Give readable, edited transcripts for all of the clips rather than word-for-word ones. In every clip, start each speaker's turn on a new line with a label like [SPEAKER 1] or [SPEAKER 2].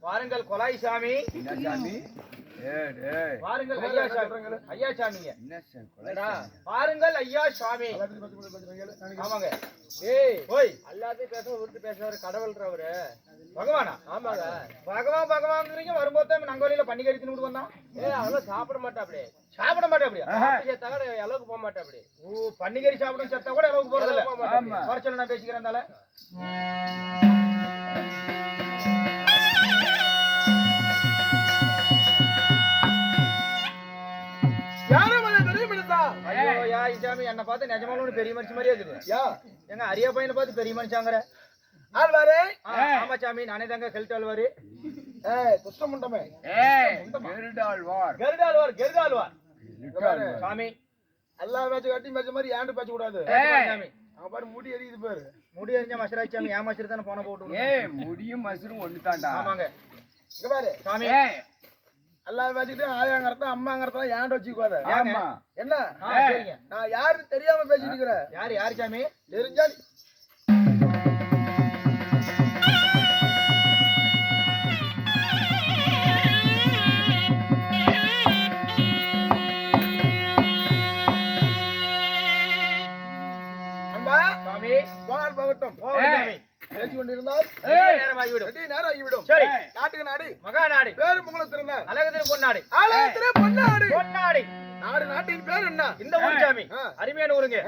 [SPEAKER 1] வாருங்கள் கொலாய் சாமி.
[SPEAKER 2] என்ன சாமி?
[SPEAKER 1] வாருங்கள் ஐயா சாமி. ஐயா சாமிங்க.
[SPEAKER 2] என்ன சாமி? கொலாய் சாமி.
[SPEAKER 1] வாருங்கள் ஐயா சாமி. ஆமாங்க. ஏய் ஓய் எல்லாத்தையும் பேச விட்டு பேசுறவரு கடவுள்றவரு பகவானா? ஆமாங்க. பகவான்ங்கிறீங்க. வரும்போது நங்கோலியில பன்னி கறி தின்னு வந்தான். அதெல்லாம் சாப்பிட மாட்டா அப்படியே. சாப்பிட மாட்டா அப்படியே. சேர்த்தா கூட அளவுக்கு போக மாட்டா அப்படியே. ஓ பன்னிக்கறி சாப்பிடும் சேர்த்தா கூட அளவுக்கு போறது இல்ல. குறைச்சல நான் பேசிக்கிறேன். என்ன பார்த்து நிஜமாலும் பெரிய மனுஷன் மாதிரியே இருக்குது. எங்க அரியா பையனை பார்த்து பெரிய மனுஷாங்கிற ஆழ்வாரு. ஆமா சாமி, நானே தாங்க ஹெல்த் ஆழ்வாரு. குஷ்டமுண்டமே கருடாழ்வார் சாமி. எல்லா மேட்ச் கட்டி மேட்ச் மாதிரி ஏண்டு பேச கூடாது சாமி. அவன் பாரு முடி எரியுது பாரு. முடி எரிஞ்சா மசராச்சு சாமி. ஏன் மசரு தானே போன போட்டு
[SPEAKER 2] முடியும் மசரும் ஒண்ணு தாண்டா.
[SPEAKER 1] ஆமாங்க. இங்க பாரு சாமி, எல்லாம் வச்சுட்டு ஆயாங்கிறத அம்மாங்கிறத ஏன்ட வச்சுக்குவாரு. என்ன நான் யாருன்னு தெரியாம பேசிட்டு இருக்கிறேன். யாரு சாமி? தெரிஞ்சா சாமி போனால் போகட்டும். பேசி கொண்டிருந்தால் நேரமாகிவிடும். சரி, நாட்டுக்கு நாடு மகா நாடு பேரு முகல திறந்த அழகத்திற்கு பொன்னாடு. பொன்னாடு நாடு. நாட்டின் பேர் என்ன? இந்த ஊர் சாமி. அருமையான ஊருங்க.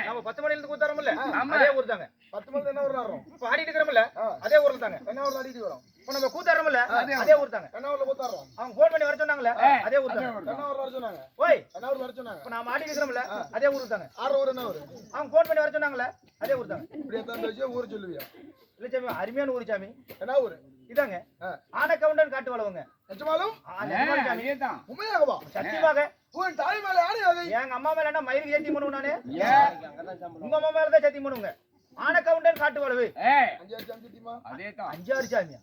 [SPEAKER 1] நம்ம 10 மணில இருந்து கூத்தாரோம்ல, அதே ஊர் தாங்க. 10 மணில என்ன ஊர் ஆறோம்? இப்ப ஆடிட்டு இருக்கறோம்ல, அதே ஊர்ல தாங்க. என்ன ஊர்ல ஆடிட்டு வரோம்? இப்ப நம்ம கூத்தாரோம்ல, அதே ஊர் தாங்க. என்ன ஊர்ல கூத்தாரோம்? அவங்க ஃபோன் பண்ணி வர சொன்னாங்கல, அதே ஊர் தாங்க. என்ன ஊர்ல வர சொன்னாங்க? ஓய், என்ன ஊர்ல வர சொன்னாங்க? இப்ப நாம ஆடிட்டு இருக்கறோம்ல, அதே ஊர் தாங்க. ஆற ஊர் என்ன ஊர்? அவங்க ஃபோன் பண்ணி வர சொன்னாங்கல, அதே ஊர் தாங்க. இப்படி தான் பேசிய ஊர் சொல்லுவியா? இல்ல சாமி, அருமையான ஊர் சாமி. என்ன ஊர்? இதாங்க ஆனக்கவுண்டன் காட்டு வளவுங்க. நிஜமாலும் அதேதான். உண்மையாகவா? சத்தியமாக. உன் தாய் மேல யாரு? எங்க அம்மா மேல என்ன மயிருக்கு சத்தியம் பண்ணுவேன் நானு. உங்க அம்மா மேல தான் சத்தியம் பண்ணுங்க. ஆனக்கவுண்டன் காட்டு வளவு. அஞ்சாறு சாமி சத்தியமா? அதேதான். அஞ்சாறு சாமியா?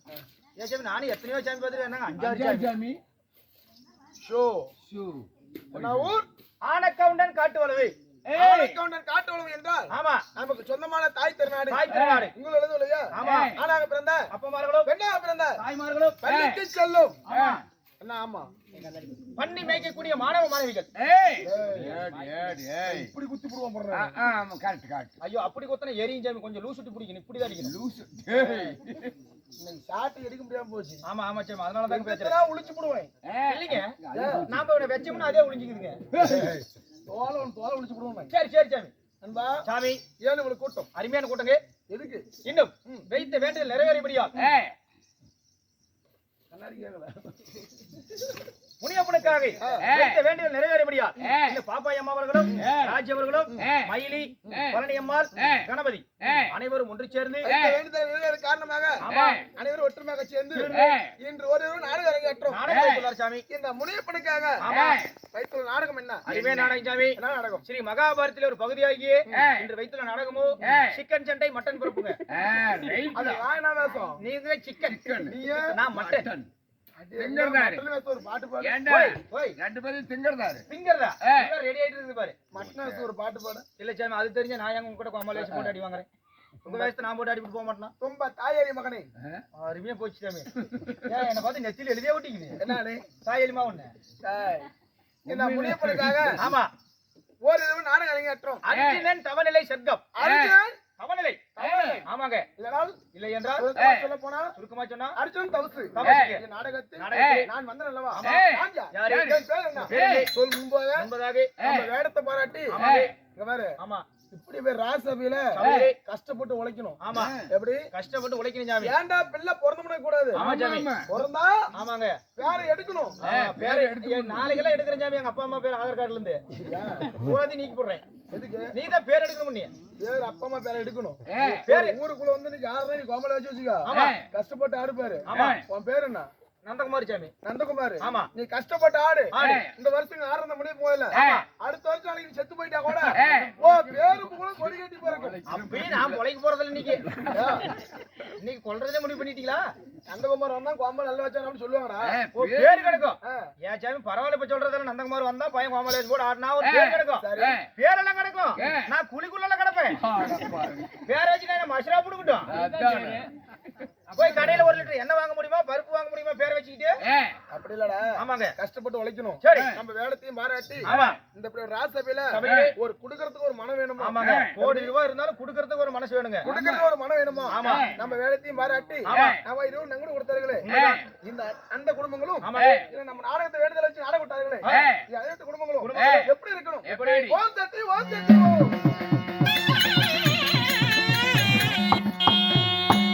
[SPEAKER 1] ஏன் சாமி, நானே எத்தனையோ சாமி பார்த்துட்டு என்னங்க அஞ்சாறு சாமி? ஷோ என்ன ஊர்? ஆனக்கவுண்டன் காட்டு வளவு. ஆனக்கவுண்டன் காட்டு வளவு என்றால் ஆமா, நமக்கு சொந்தமான தாய் திருநாடு. தாய் திருநாடு உங்களோட இல்லையா? ஆமா. ஆனாக பிறந்த அப்பமார்களும் பெண்ணாக பிறந்த தாய்மார்களும் பள்ளிக்கு செல்லும். என்ன? ஆமா, பண்ணி மேய்க்கக்கூடிய மாணவ மாணவிகள். இப்படி குத்தி போடுவோம் போடுறாங்க. ஆமா, கரெக்ட் கரெக்ட். ஐயோ, அப்படி குத்தன எரியும் சாமி. கொஞ்சம் லூஸ் விட்டு பிடிக்கணும். இப்படி தான் அடிக்கணும். லூஸ் ஷாட் எடுக்க முடியாம போச்சு. ஆமா ஆமா சாமி, அதனால தான் பேசுறேன். உளிச்சு போடுவேன் இல்லைங்க. நாம இவனை வெச்சோம்னா அதே உளிஞ்சிக்குதுங்க. தோலை உளிச்சு போடுவோம். சரி சரி சாமி. அன்பா சாமி, ஏன் இவ்வளவு கூட்டம்? அருமையான கூட்டங்க. எதுக்கு? இன்னும் வைத்த வேண்டிய நிறைவேறிபடியா முனியப்பனுக்காக வைத்த வேண்டிய நிறைவேறிபடியா இந்த பாப்பாய் அம்மா அவர்களும் ராஜ் அவர்களும் மயிலி பழனி அம்மாள் கணபதி அனைவரும் ஒன்று சேர்ந்து காரணமாக அனைவரும் ஒற்றுமையாக சேர்ந்து இன்று ஒரு நாடகம் அரங்கேற்றோம். நாடகம் சாமி. இந்த முனியப்பனுக்காக வைத்துள்ள நாடகம் என்ன? அருமையான நாடகம் சாமி. என்ன நாடகம்? ஸ்ரீ மகாபாரதத்திலே ஒரு பகுதியாகிய இன்று வைத்துள்ள நாடகமோ சிக்கன் சண்டை மட்டன் பிறப்புங்க. நீங்க சிக்கன், நான் மட்டன். ஒரு பாட்டு பாடு. ரெண்டு பேரும் திங்கறதாரு. திங்கறதா ரெடி ஆயிட்டு இருக்கு பாரு. மட்டன் ஒரு பாட்டு பாடு. இல்ல சாமி, அது தெரிஞ்ச நான் எங்க கூட கோமலேஷ் போட்டு அடி வாங்குறேன். உங்க வயசுல நான் போட்டு அடிட்டு போக மாட்டேனா? ரொம்ப தாயலி மகனே. அருமையா போச்சு சாமி. ஏன் என்ன பார்த்து நெத்தில எழுதியே ஒட்டிக்குது? என்னடே தாயலிமா ஒண்ணு. இந்த முனியப்பனுக்காக ஆமா ஒரு இரவு நாடகம் அரங்கேற்றோம். அர்ஜுனன் தவநிலை சர்க்கம். அர்ஜுனன் தவநிலை. ஆமாங்க. இல்லை என்றால் சொல்ல போனா சுருக்கமா சொன்னா அர்ஜுன் தவசு. இந்த நாடகத்தில் நான் வந்தேன் அல்லவா? சொல் முன்பதாக நம்ம வேடத்தை பாராட்டி இங்க பாரு. ஆமா, இப்படி பேர் ராசபையில கஷ்டப்பட்டு உழைக்கணும். ஆமா, எப்படி கஷ்டப்பட்டு உழைக்கணும் சாமி. ஏன்டா பிள்ளை பிறந்தமுடிய கூடாது. ஆமா சாமி, பிறந்தா ஆமாங்க பேரை எடுக்கணும். பேரை எடுத்து நாளைக்கெல்லாம் எடுக்கிறேன் சாமி. எங்க அப்பா அம்மா பேர் ஆதார் கார்டுல இருந்து பூராத்தையும் நீக்கி போடுறேன். எதுக்கு? நீ தான் பேர் எடுக்கணும். நீ பேர் அப்பா அம்மா பேரை எடுக்கணும். பேரு ஊருக்குள்ள வந்து நீ யாருன்னா நீ கோமலை வச்சு வச்சுக்கோ. கஷ்டப்பட்டு ஆடு பேரு. உன் பேரு என்ன? நந்தகுமார் சாமி. நந்தகுமார். ஆமா, நீ கஷ்டப்பட்டு ஆடு. இந்த வருஷம் ஆரம்ப முடிய போயில. அடுத்த வருஷம் நாளைக்கு செத்து போயிட்டா கூட ஓ பேரு கூட கொடி கட்டி போறோம். அப்படி நான் கொலைக்கு போறதில்ல. இன்னைக்கு இன்னைக்கு கொல்றதே முடிவு பண்ணிட்டீங்களா? நந்தகுமார் வந்தா கோமல் நல்ல வச்சானு சொல்லுவாங்கடா. ஓ பேரு கிடைக்கும். ஏன் சாமி பரவாயில்ல, இப்ப சொல்றதால நந்தகுமார் வந்தா பையன் கோமலேஷ் போட ஆடுனா ஒரு பேர் கிடைக்கும். பேரெல்லாம் கிடைக்கும். நான் குழிக்குள்ள கிடப்பேன். பேர வச்சு நான் மஷ்ரா புடுங்கட்டும். போய் கடையில 1 லிட்டர் எண்ணெய் வாங்க முடியுமா, பருப்பு வாங்க முடியுமா, அப்படி இல்லடா.
[SPEAKER 3] ஆமாங்க.
[SPEAKER 1] கஷ்டப்பட்டு உழைக்கணும்.
[SPEAKER 3] சரி.
[SPEAKER 1] நம்ம வேலைத்தையும் பாராட்டி
[SPEAKER 3] ஆமா.
[SPEAKER 1] இந்த ராசபையில ஒரு குடுக்கறதுக்கு ஒரு மனம் வேணுமா?
[SPEAKER 3] ஆமாங்க. கோடி ரூபாய் இருந்தாலும் குடுக்கறதுக்கு ஒரு மனசு வேணுங்க.
[SPEAKER 1] குடுக்கறதுக்கு ஒரு மனம் வேணுமா?
[SPEAKER 3] ஆமா.
[SPEAKER 1] நம்ம வேலைத்தையும் பாராட்டி
[SPEAKER 3] ஆமா.
[SPEAKER 1] நம்ம இருவரும் நங்கூட கொடுத்தார்களே. இந்த அந்த குடும்பங்களும்
[SPEAKER 3] ஆமாங்க.
[SPEAKER 1] இல்ல நம்ம நாடகத்தை வேண்டுதல் வச்சு நாடகம் விட்டார்களே. இந்த 18 குடும்பங்களும் எப்படி இருக்கணும்?
[SPEAKER 3] எப்படி?
[SPEAKER 1] ஓம் சக்தி ஓம் சக்தி ஓம்.